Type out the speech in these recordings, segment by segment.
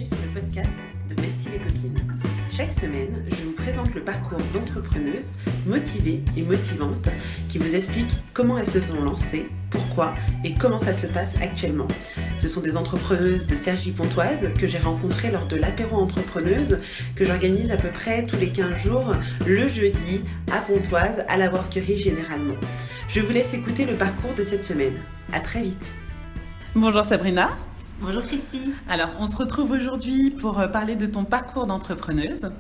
bienvenue sur le podcast de Merci les copines. Chaque semaine, je vous présente le parcours d'entrepreneuses motivées et motivantes qui vous expliquent comment elles se sont lancées, pourquoi et comment ça se passe actuellement. Ce sont des entrepreneuses de Cergy-Pontoise que j'ai rencontrées lors de l'apéro entrepreneuse que j'organise à peu près tous les 15 jours, le jeudi à Pontoise, à la Workery généralement. Je vous laisse écouter le parcours de cette semaine. À très vite. Bonjour Sabrina. Bonjour Christy. Alors, on se retrouve aujourd'hui pour parler de ton parcours d'entrepreneuse.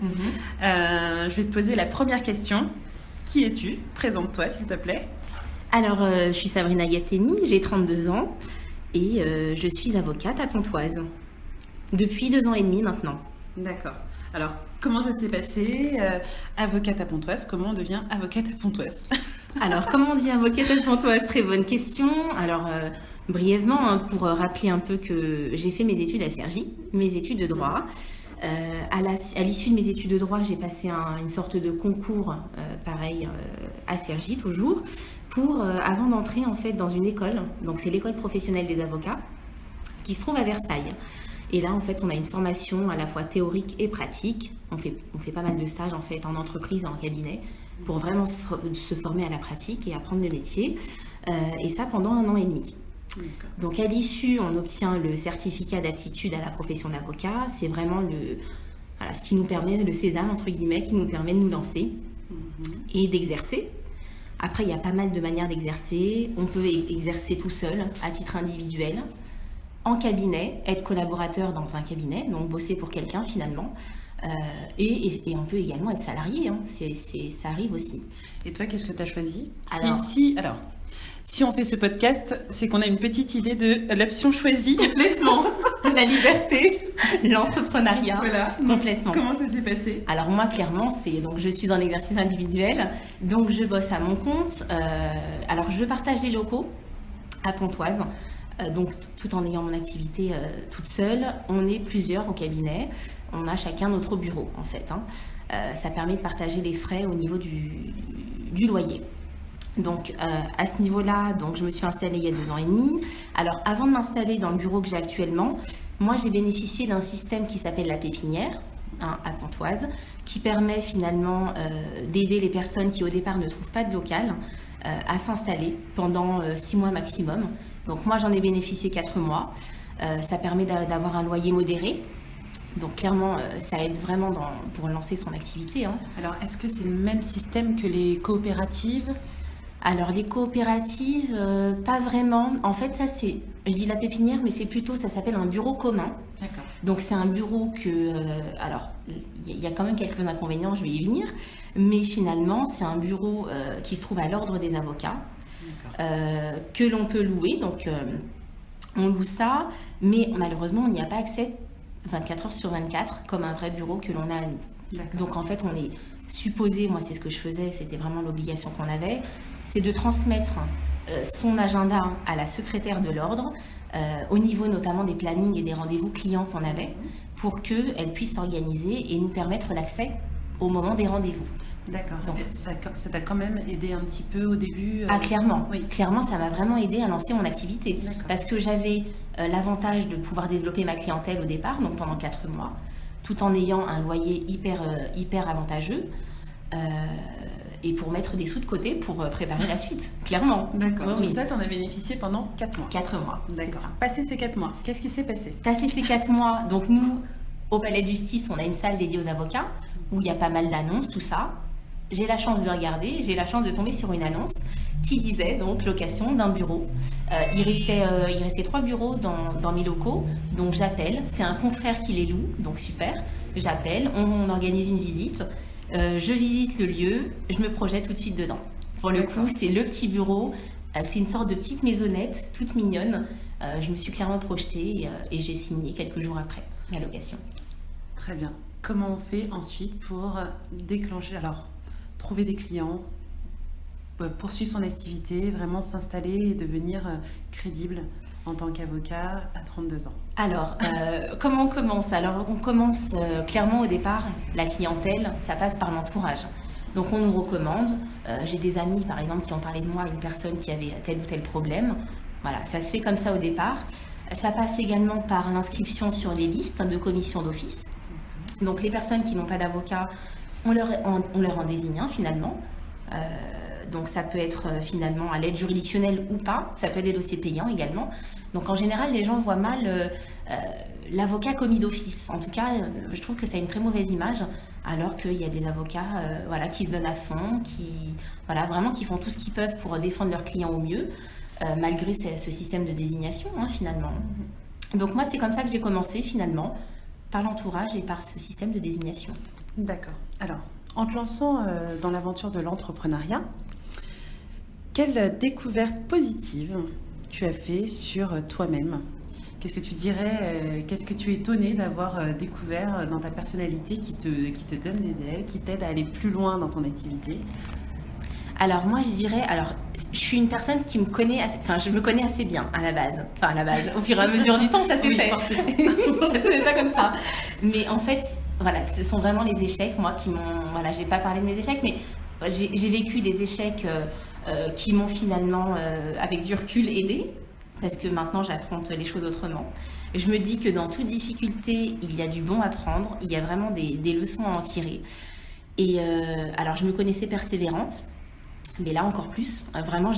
Je vais te poser la première question. Qui es-tu ? Présente-toi, s'il te plaît. Alors, je suis Sabrina Gatteni, j'ai 32 ans et je suis avocate à Pontoise. Depuis 2 ans et demi maintenant. D'accord. Alors, comment ça s'est passé avocate à Pontoise, comment on devient avocate à Pontoise ? Alors, comment on devient avocate à Pontoise ? Très bonne question. Alors, brièvement, pour rappeler un peu que j'ai fait mes études à Cergy, mes études de droit. À l'issue de mes études de droit, j'ai passé une sorte de concours, pareil, à Cergy toujours, avant d'entrer en fait dans une école. Donc, c'est l'école professionnelle des avocats qui se trouve à Versailles. Et là, en fait, on a une formation à la fois théorique et pratique. On fait pas mal de stages en fait en entreprise et en cabinet pour vraiment se former à la pratique et apprendre le métier. Et ça pendant 1 an et demi. Donc à l'issue, on obtient le certificat d'aptitude à la profession d'avocat. C'est vraiment ce qui nous permet, le sésame entre guillemets, qui nous permet de nous lancer et d'exercer. Après, il y a pas mal de manières d'exercer. On peut exercer tout seul, à titre individuel, en cabinet, être collaborateur dans un cabinet, donc bosser pour quelqu'un finalement. Et on peut également être salarié, hein. Ça arrive aussi. Et toi, qu'est-ce que tu as choisi ? Alors, Si on fait ce podcast, c'est qu'on a une petite idée de l'option choisie. Complètement. La liberté, l'entrepreneuriat. Voilà. Complètement. Comment ça s'est passé ? Alors moi, clairement, je suis en exercice individuel, donc je bosse à mon compte. Alors je partage les locaux à Pontoise, donc tout en ayant mon activité toute seule. On est plusieurs au cabinet. On a chacun notre bureau, en fait. Ça permet de partager les frais au niveau du loyer. Donc à ce niveau-là, je me suis installée il y a 2 ans et demi. Alors avant de m'installer dans le bureau que j'ai actuellement, moi j'ai bénéficié d'un système qui s'appelle la pépinière à Pontoise, qui permet finalement d'aider les personnes qui au départ ne trouvent pas de local à s'installer pendant 6 mois maximum. Donc moi j'en ai bénéficié 4 mois. Ça permet d'avoir un loyer modéré. Donc clairement, ça aide vraiment pour lancer son activité. Alors est-ce que c'est le même système que les coopératives ? Alors les coopératives, pas vraiment. En fait, je dis la pépinière, mais c'est plutôt, ça s'appelle un bureau commun. D'accord. Donc c'est un bureau alors il y a quand même quelques inconvénients, je vais y venir, mais finalement c'est un bureau qui se trouve à l'ordre des avocats, que l'on peut louer. Donc on loue ça, mais malheureusement on n'y a pas accès 24 heures sur 24 comme un vrai bureau que l'on a à nous. D'accord. Donc en fait on est supposé, moi c'est ce que je faisais, c'était vraiment l'obligation qu'on avait, c'est de transmettre son agenda à la secrétaire de l'ordre, au niveau notamment des plannings et des rendez-vous clients qu'on avait, pour qu'elle puisse s'organiser et nous permettre l'accès au moment des rendez-vous. D'accord. Donc ça t'a quand même aidé un petit peu au début Ah clairement, oui. Clairement ça m'a vraiment aidé à lancer mon activité. D'accord. Parce que j'avais l'avantage de pouvoir développer ma clientèle au départ, donc pendant 4 mois, tout en ayant un loyer hyper avantageux, et pour mettre des sous de côté pour préparer la suite, clairement. D'accord. Oui. Donc ça, tu en as bénéficié pendant 4 mois. 4 mois, D'accord. c'est ça. Passé ces 4 mois, qu'est-ce qui s'est passé ? Passé ces 4 mois, donc nous, au Palais de Justice, on a une salle dédiée aux avocats, où il y a pas mal d'annonces, tout ça. J'ai la chance de regarder, j'ai la chance de tomber sur une annonce qui disait donc location d'un bureau. Il restait 3 bureaux dans mes locaux, donc j'appelle, c'est un confrère qui les loue, donc super. J'appelle, on organise une visite, je visite le lieu, je me projette tout de suite dedans. Pour le coup, c'est le petit bureau, c'est une sorte de petite maisonnette, toute mignonne. Je me suis clairement projetée et j'ai signé quelques jours après la location. Très bien. Comment on fait ensuite pour déclencher, trouver des clients, poursuivre son activité, vraiment s'installer et devenir crédible en tant qu'avocat à 32 ans ? Alors, comment on commence ? Alors, on commence clairement au départ, la clientèle, ça passe par l'entourage. Donc, on nous recommande. J'ai des amis, par exemple, qui ont parlé de moi à une personne qui avait tel ou tel problème. Voilà, ça se fait comme ça au départ. Ça passe également par l'inscription sur les listes de commissions d'office. Donc les personnes qui n'ont pas d'avocat, on leur en désigne un finalement. Donc ça peut être finalement à l'aide juridictionnelle ou pas, ça peut être des dossiers payants également. Donc en général, les gens voient mal l'avocat commis d'office. En tout cas, je trouve que ça a une très mauvaise image, alors qu'il y a des avocats qui se donnent à fond, qui font tout ce qu'ils peuvent pour défendre leurs clients au mieux, malgré ce système de désignation finalement. Donc moi, c'est comme ça que j'ai commencé finalement, par l'entourage et par ce système de désignation. D'accord. Alors, en te lançant dans l'aventure de l'entrepreneuriat, quelle découverte positive tu as fait sur toi-même? Qu'est-ce que tu dirais, qu'est-ce que tu es étonné d'avoir découvert dans ta personnalité qui te donne des ailes, qui t'aide à aller plus loin dans ton activité? Alors moi je dirais, je suis une personne qui me connaît, je me connais assez bien à la base, au fur et à mesure du temps ça s'est fait, ça se fait pas comme ça. Mais en fait, voilà, ce sont vraiment les échecs, moi qui m'ont, j'ai pas parlé de mes échecs, mais j'ai vécu des échecs qui m'ont finalement, avec du recul, aidé, parce que maintenant j'affronte les choses autrement. Je me dis que dans toute difficulté, il y a du bon à prendre, il y a vraiment des leçons à en tirer. Et alors je me connaissais persévérante, mais là encore plus, vraiment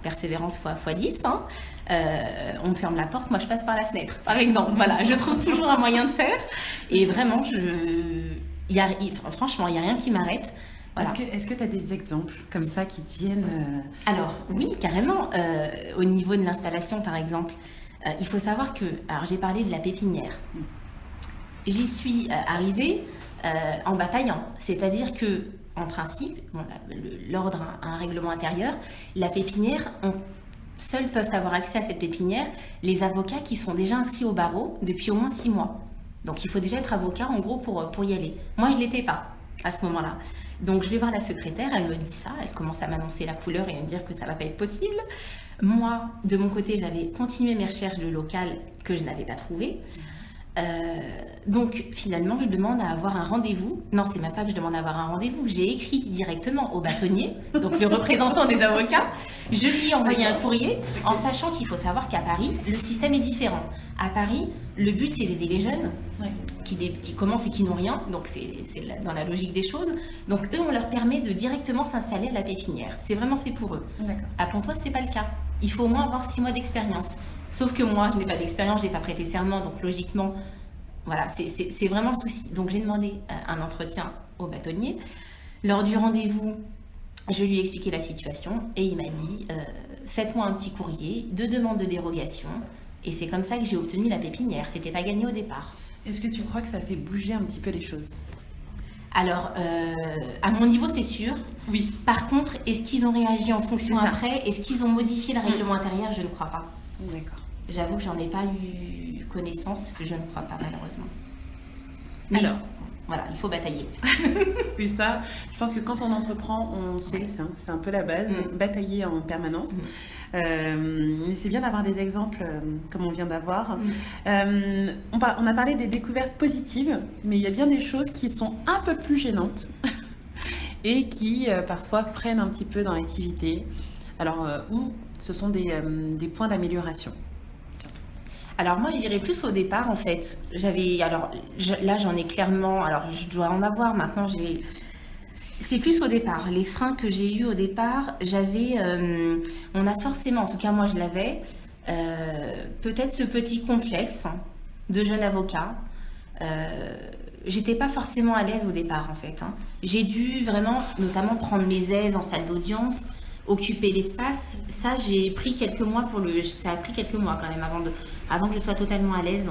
persévérance fois 10. On me ferme la porte, moi je passe par la fenêtre, par exemple. Voilà, je trouve toujours un moyen de faire. Et vraiment, franchement, il n'y a rien qui m'arrête. Voilà. Est-ce que tu as des exemples comme ça qui te viennent Alors oui, carrément. Au niveau de l'installation, par exemple, il faut savoir que, alors j'ai parlé de la pépinière. J'y suis arrivée en bataillant, c'est-à-dire que en principe, l'ordre a un règlement intérieur, la pépinière, seuls peuvent avoir accès à cette pépinière les avocats qui sont déjà inscrits au barreau depuis au moins 6 mois. Donc il faut déjà être avocat en gros pour y aller. Moi je ne l'étais pas à ce moment-là. Donc je vais voir la secrétaire, elle me dit ça, elle commence à m'annoncer la couleur et à me dire que ça ne va pas être possible. Moi, de mon côté, j'avais continué mes recherches de local que je n'avais pas trouvé. Donc finalement je demande à avoir un rendez-vous. Non, c'est même pas que je demande à avoir un rendez-vous, j'ai écrit directement au bâtonnier, donc le représentant des avocats. Je lui ai envoyé un courrier en sachant qu'il faut savoir qu'à Paris le système est différent. À Paris, le but c'est d'aider les jeunes qui commencent et qui n'ont rien, donc c'est dans la logique des choses. Donc eux, on leur permet de directement s'installer à la pépinière, c'est vraiment fait pour eux. À Pontoise, c'est pas le cas, il faut au moins avoir 6 mois d'expérience. Sauf que moi, je n'ai pas d'expérience, je n'ai pas prêté serment, donc logiquement, voilà, c'est vraiment le souci. Donc j'ai demandé un entretien au bâtonnier. Lors du rendez-vous, je lui ai expliqué la situation et il m'a dit faites-moi un petit courrier de demande de dérogation. Et c'est comme ça que j'ai obtenu la pépinière. C'était pas gagné au départ. Est-ce que tu crois que ça fait bouger un petit peu les choses? Alors, à mon niveau, c'est sûr. Oui. Par contre, est-ce qu'ils ont réagi en fonction après? Est-ce qu'ils ont modifié le règlement intérieur? Je ne crois pas. D'accord. J'avoue que j'en ai pas eu connaissance, que je ne crois pas malheureusement. Mais alors, voilà, il faut batailler. Oui, ça, je pense que quand on entreprend, on sait, c'est un peu la base, batailler en permanence. Mais c'est bien d'avoir des exemples comme on vient d'avoir. On a parlé des découvertes positives, mais il y a bien des choses qui sont un peu plus gênantes et qui parfois freinent un petit peu dans l'activité. Alors, où ce sont des points d'amélioration. Alors moi je dirais plus au départ en fait. Là j'en ai clairement, alors je dois en avoir maintenant, c'est plus au départ. Les freins que j'ai eus au départ, on a forcément, en tout cas moi je l'avais, peut-être ce petit complexe de jeune avocat. J'étais pas forcément à l'aise au départ en fait. J'ai dû vraiment notamment prendre mes aises en salle d'audience, occuper l'espace. Ça j'ai pris quelques mois ça a pris quelques mois quand même avant que je sois totalement à l'aise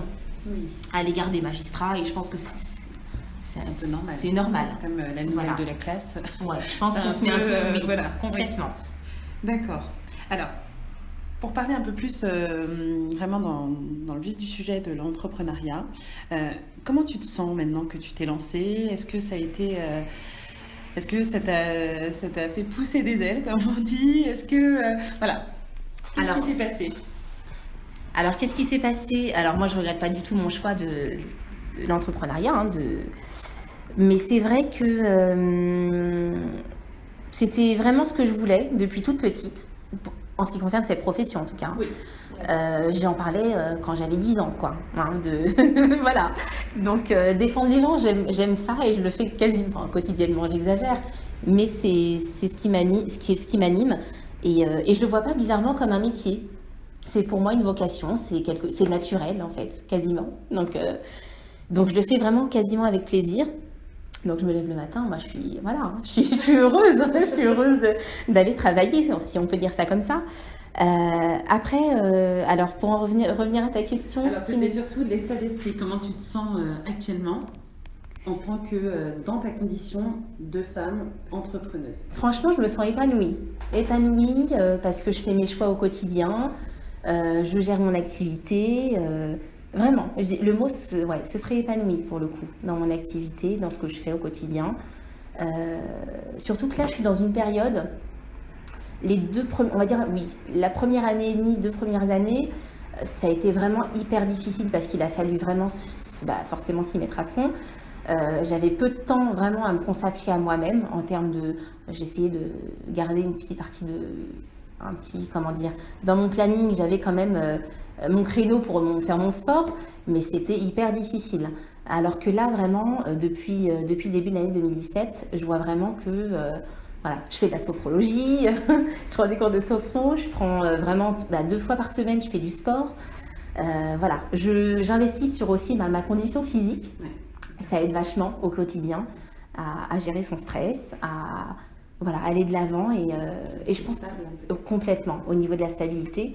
à l'égard des magistrats, et je pense que c'est un peu normal. C'est normal. C'est comme la nouvelle de la classe. Ouais, je pense qu'on se met un peu complètement. Oui. D'accord. Alors, pour parler un peu plus vraiment dans le vif du sujet de l'entrepreneuriat, comment tu te sens maintenant que tu t'es lancée? Est-ce que ça a été... Est-ce que ça t'a fait pousser des ailes, comme on dit? Est-ce que... voilà. Qu'est-ce qui s'est passé? Alors, qu'est-ce qui s'est passé? Alors, moi, je ne regrette pas du tout mon choix de l'entrepreneuriat. Mais c'est vrai que c'était vraiment ce que je voulais depuis toute petite, en ce qui concerne cette profession, en tout cas. Oui. J'en parlais quand j'avais 10 ans, quoi. Hein, voilà. Donc, défendre les gens, j'aime ça et je le fais quasiment, enfin, quotidiennement, j'exagère. Mais c'est ce qui m'anime. Et je le vois pas bizarrement comme un métier. C'est pour moi une vocation, c'est naturel, en fait, quasiment. Donc, je le fais vraiment quasiment avec plaisir. Donc, je me lève le matin, moi, je suis heureuse. Je suis heureuse d'aller travailler, si on peut dire ça comme ça. Après, alors pour en revenir à ta question... Alors, c'était surtout l'état d'esprit. Comment tu te sens actuellement en tant que dans ta condition de femme entrepreneuse? Franchement, je me sens épanouie. Épanouie parce que je fais mes choix au quotidien, je gère mon activité. Vraiment, le mot, ce serait épanouie pour le coup, dans mon activité, dans ce que je fais au quotidien. Surtout que là, je suis dans une période... on va dire, oui, la première année et demie, 2 premières années, ça a été vraiment hyper difficile parce qu'il a fallu vraiment forcément s'y mettre à fond. J'avais peu de temps vraiment à me consacrer à moi-même en termes de... J'essayais de garder une petite partie dans mon planning, j'avais quand même mon créneau pour faire mon sport, mais c'était hyper difficile. Alors que là, vraiment, depuis le début de l'année 2017, je vois vraiment que... Voilà, je fais de la sophrologie, je prends des cours de sophro, je prends vraiment 2 fois par semaine, je fais du sport. Voilà, j'investis sur aussi ma condition physique. Ouais. Ça aide vachement au quotidien à gérer son stress, à aller de l'avant et je pense complètement au niveau de la stabilité.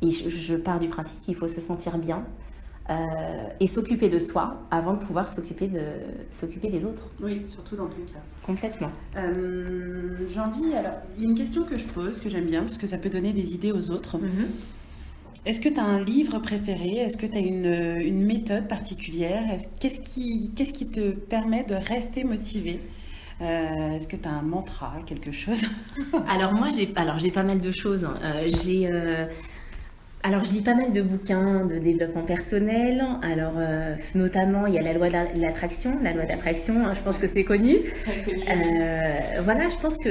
Et je pars du principe qu'il faut se sentir bien. Et s'occuper de soi avant de pouvoir s'occuper des autres. Oui, surtout dans ton cas. Complètement. J'ai envie, alors, il y a une question que je pose, que j'aime bien, parce que ça peut donner des idées aux autres. Mm-hmm. Est-ce que tu as un livre préféré? Est-ce que tu as une méthode particulière? Qu'est-ce qui te permet de rester motivé? Est-ce que tu as un mantra, quelque chose? Alors moi, j'ai pas mal de choses. Alors, je lis pas mal de bouquins de développement personnel. Alors, notamment, il y a la loi de l'attraction. La loi d'attraction, je pense que c'est connu. Voilà, je pense que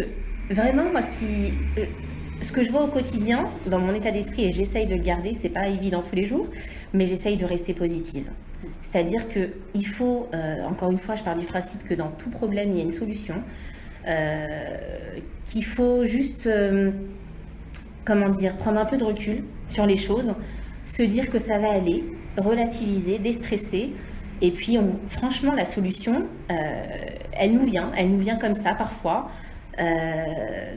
vraiment, moi, ce que je vois au quotidien, dans mon état d'esprit, et j'essaye de le garder, c'est pas évident tous les jours, mais j'essaye de rester positive. C'est-à-dire qu'il faut, encore une fois, je pars du principe que dans tout problème, il y a une solution. Qu'il faut juste... prendre un peu de recul sur les choses, se dire que ça va aller, relativiser, déstresser, et puis franchement la solution, elle nous vient comme ça parfois.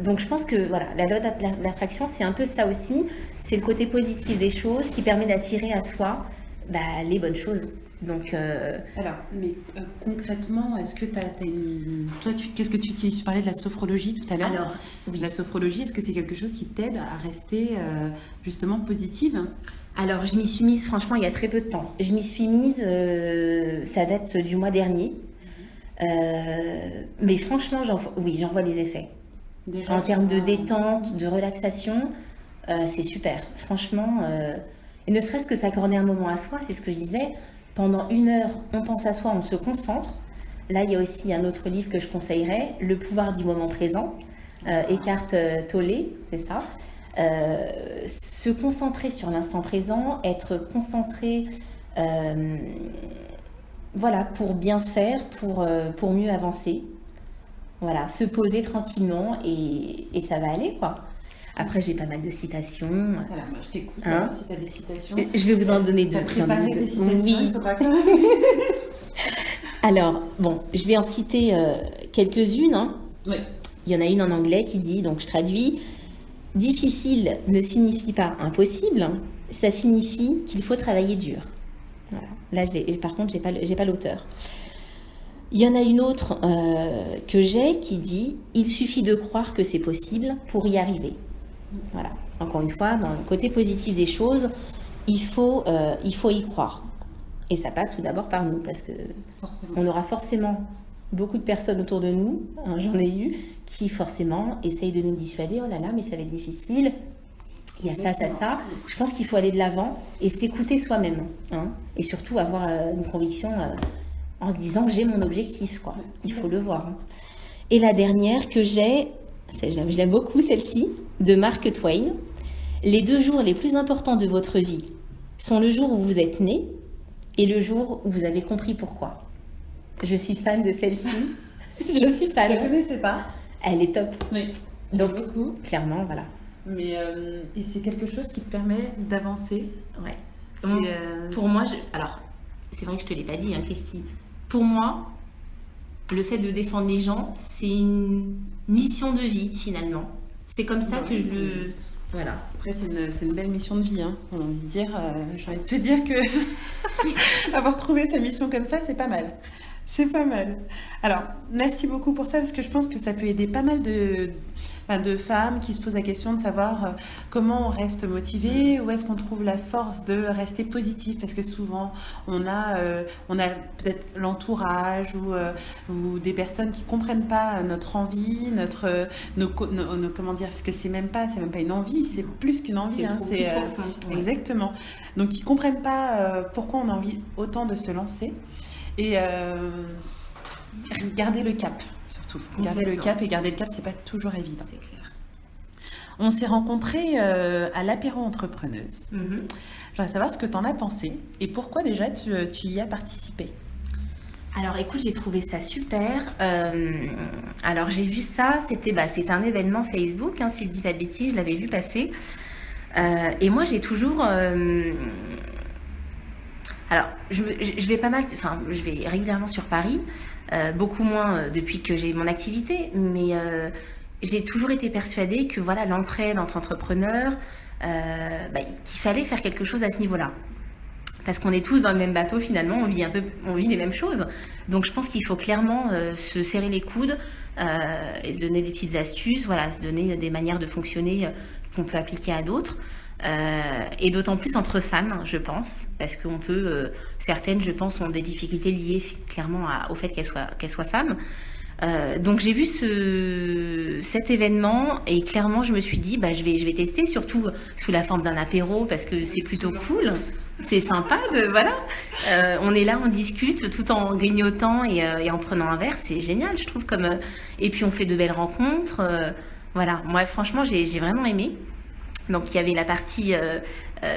Donc je pense que voilà, la loi de l'attraction, c'est un peu ça aussi, c'est le côté positif des choses qui permet d'attirer à soi les bonnes choses. Donc, alors, mais concrètement, est-ce que tu as une... Toi, qu'est-ce que tu utilises? Tu parlais de la sophrologie tout à l'heure. Alors, oui. La sophrologie, est-ce que c'est quelque chose qui t'aide à rester justement positive? Alors, je m'y suis mise, franchement, il y a très peu de temps. Je m'y suis mise, ça date du mois dernier. Mais franchement, j'en vois les effets. Déjà, en termes de détente, de relaxation, c'est super. Franchement, et ne serait-ce que s'accorder un moment à soi, c'est ce que je disais. Pendant 1 heure, on pense à soi, on se concentre. Là, il y a aussi un autre livre que je conseillerais, Le pouvoir du moment présent, Eckhart Tolle, c'est ça. Se concentrer sur l'instant présent, être concentré, pour bien faire, pour mieux avancer. Voilà, se poser tranquillement et ça va aller, quoi. Après, j'ai pas mal de citations. Voilà, moi, je t'écoute, hein, si tu as des citations. Je vais vous en donner 2. Tu as préparé des citations, oui. Il faudra Alors, bon, je vais en citer quelques-unes. Hein. Oui. Il y en a une en anglais qui dit, donc je traduis, « Difficile ne signifie pas impossible, ça signifie qu'il faut travailler dur. » Voilà. Là, par contre, j'ai pas l'auteur. Il y en a une autre que j'ai qui dit « Il suffit de croire que c'est possible pour y arriver. » Voilà. Encore une fois, dans le côté positif des choses, il faut y croire. Et ça passe tout d'abord par nous, parce que on aura forcément beaucoup de personnes autour de nous, hein, j'en ai eu, qui forcément essayent de nous dissuader. Oh là là, mais ça va être difficile. Il y a ça. Je pense qu'il faut aller de l'avant et s'écouter soi-même. Hein, et surtout avoir une conviction en se disant que j'ai mon objectif, quoi. Il faut le voir. Hein. Et la dernière que j'ai, je l'aime beaucoup celle-ci, de Mark Twain. Les 2 jours les plus importants de votre vie sont le jour où vous êtes né et le jour où vous avez compris pourquoi. Je suis fan de celle-ci. Je suis fan. Je ne connaissais pas. Elle est top. Oui. Donc, Beaucoup. clairement, voilà. Mais et c'est quelque chose qui te permet d'avancer. Ouais. C'est, Pour moi, alors, c'est vrai que je te l'ai pas dit, hein, Christy. Pour moi, le fait de défendre les gens, c'est une mission de vie, finalement. C'est comme ça que je le... Voilà. Après, c'est une belle mission de vie, hein. On a envie de dire, j'ai envie de te dire que avoir trouvé sa mission comme ça, c'est pas mal. C'est pas mal. Alors, merci beaucoup pour ça, parce que je pense que ça peut aider pas mal de femmes qui se posent la question de savoir comment on reste motivé, où est-ce qu'on trouve la force de rester positif, parce que souvent on a peut-être l'entourage ou des personnes qui comprennent pas notre envie, comment dire, parce que c'est même pas une envie, c'est plus qu'une envie, hein, c'est profond, ouais. Exactement. Donc ils comprennent pas pourquoi on a envie autant de se lancer et garder le cap. Garder le cap, c'est pas toujours évident. C'est clair. On s'est rencontrés à l'apéro entrepreneuse. J'aimerais savoir ce que tu en as pensé et pourquoi déjà tu y as participé. Alors écoute, j'ai trouvé ça super. Alors j'ai vu ça, c'était un événement Facebook, hein, si je dis pas de bêtises, je l'avais vu passer. Et moi j'ai toujours... Alors je vais régulièrement sur Paris, beaucoup moins depuis que j'ai mon activité, mais j'ai toujours été persuadée que voilà, l'entraide entre entrepreneurs, qu'il fallait faire quelque chose à ce niveau-là. Parce qu'on est tous dans le même bateau finalement, on vit les mêmes choses. Donc je pense qu'il faut clairement se serrer les coudes et se donner des petites astuces, voilà, se donner des manières de fonctionner qu'on peut appliquer à d'autres. Et d'autant plus entre femmes, je pense, parce qu'on peut, certaines, je pense, ont des difficultés liées clairement au fait qu'elles soient femmes. Donc j'ai vu cet événement et clairement je me suis dit je vais tester, surtout sous la forme d'un apéro parce que c'est plutôt cool, c'est sympa on est là, on discute tout en grignotant et en prenant un verre, c'est génial je trouve et puis on fait de belles rencontres, voilà, moi franchement j'ai vraiment aimé. Donc il y avait la partie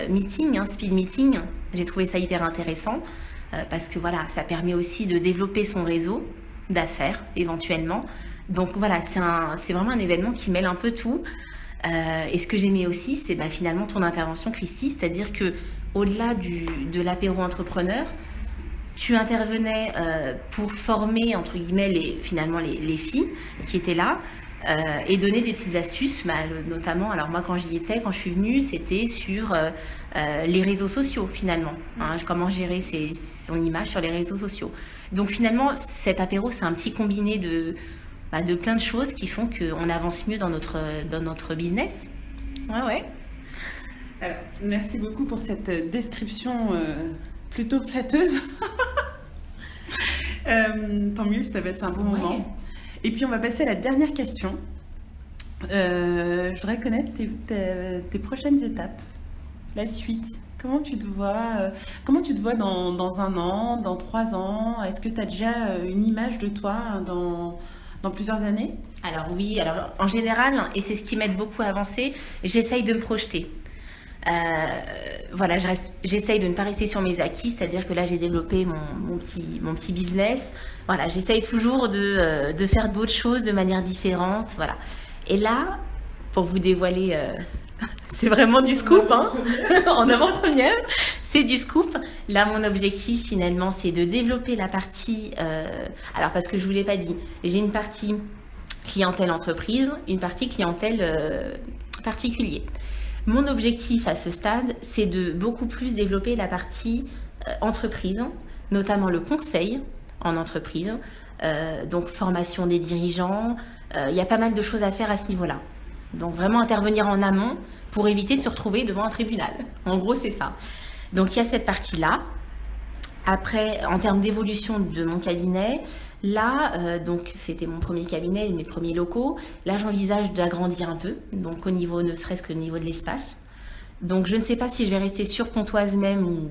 meeting, speed meeting, j'ai trouvé ça hyper intéressant parce que voilà, ça permet aussi de développer son réseau d'affaires éventuellement. Donc voilà, c'est vraiment un événement qui mêle un peu tout. Et ce que j'aimais aussi, c'est finalement ton intervention, Christy, c'est-à-dire que au-delà de l'apéro entrepreneur, tu intervenais pour former entre guillemets les filles qui étaient là. Et donner des petites astuces, notamment, alors moi quand j'y étais, quand je suis venue, c'était sur les réseaux sociaux finalement, hein, comment gérer son image sur les réseaux sociaux. Donc finalement cet apéro c'est un petit combiné de plein de choses qui font qu'on avance mieux dans notre business. Ouais. Alors, merci beaucoup pour cette description plutôt flatteuse. Tant mieux si tu as passé un bon moment. Et puis on va passer à la dernière question. Je voudrais connaître tes prochaines étapes, la suite. Comment tu te vois dans 1 an, dans 3 ans? Est-ce que tu as déjà une image de toi dans plusieurs années? Alors oui, en général, et c'est ce qui m'aide beaucoup à avancer, j'essaye de me projeter. Voilà, j'essaye de ne pas rester sur mes acquis, c'est-à-dire que là j'ai développé mon petit business. Voilà, j'essaye toujours de faire d'autres choses de manière différente. Voilà. Et là, pour vous dévoiler, c'est vraiment du scoop, hein, en avant-première, c'est du scoop. Là, mon objectif finalement, c'est de développer la partie. Alors, parce que je ne vous l'ai pas dit, j'ai une partie clientèle entreprise, une partie clientèle particulier. Mon objectif à ce stade, c'est de beaucoup plus développer la partie entreprise, notamment le conseil en entreprise, donc formation des dirigeants, il y a pas mal de choses à faire à ce niveau-là. Donc vraiment intervenir en amont pour éviter de se retrouver devant un tribunal. En gros, c'est ça. Donc il y a cette partie-là. Après, en termes d'évolution de mon cabinet, là, donc c'était mon premier cabinet, mes premiers locaux. Là, j'envisage d'agrandir un peu, donc au niveau, ne serait-ce que au niveau de l'espace. Donc je ne sais pas si je vais rester sur Pontoise même ou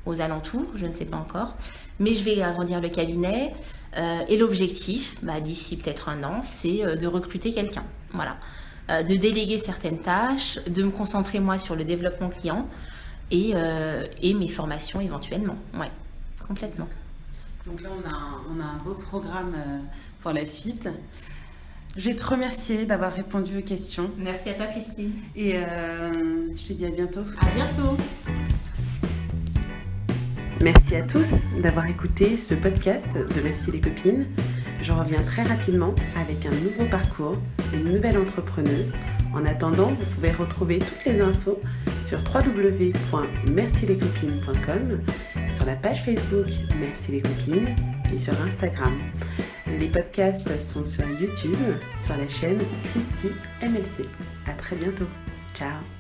aux alentours, je ne sais pas encore. Mais je vais agrandir le cabinet et l'objectif, d'ici peut-être 1 an, c'est de recruter quelqu'un. Voilà. de déléguer certaines tâches, de me concentrer moi sur le développement client et mes formations éventuellement. Ouais, complètement. Donc là, on a un beau programme pour la suite. Je vais te remercier d'avoir répondu aux questions. Merci à toi, Christine. Et je te dis à bientôt. À bientôt. Merci à tous d'avoir écouté ce podcast de Merci les copines. Je reviens très rapidement avec un nouveau parcours, une nouvelle entrepreneuse. En attendant, vous pouvez retrouver toutes les infos sur www.mercilescopines.com, sur la page Facebook Merci les copines et sur Instagram. Les podcasts sont sur YouTube, sur la chaîne Christy MLC. À très bientôt. Ciao.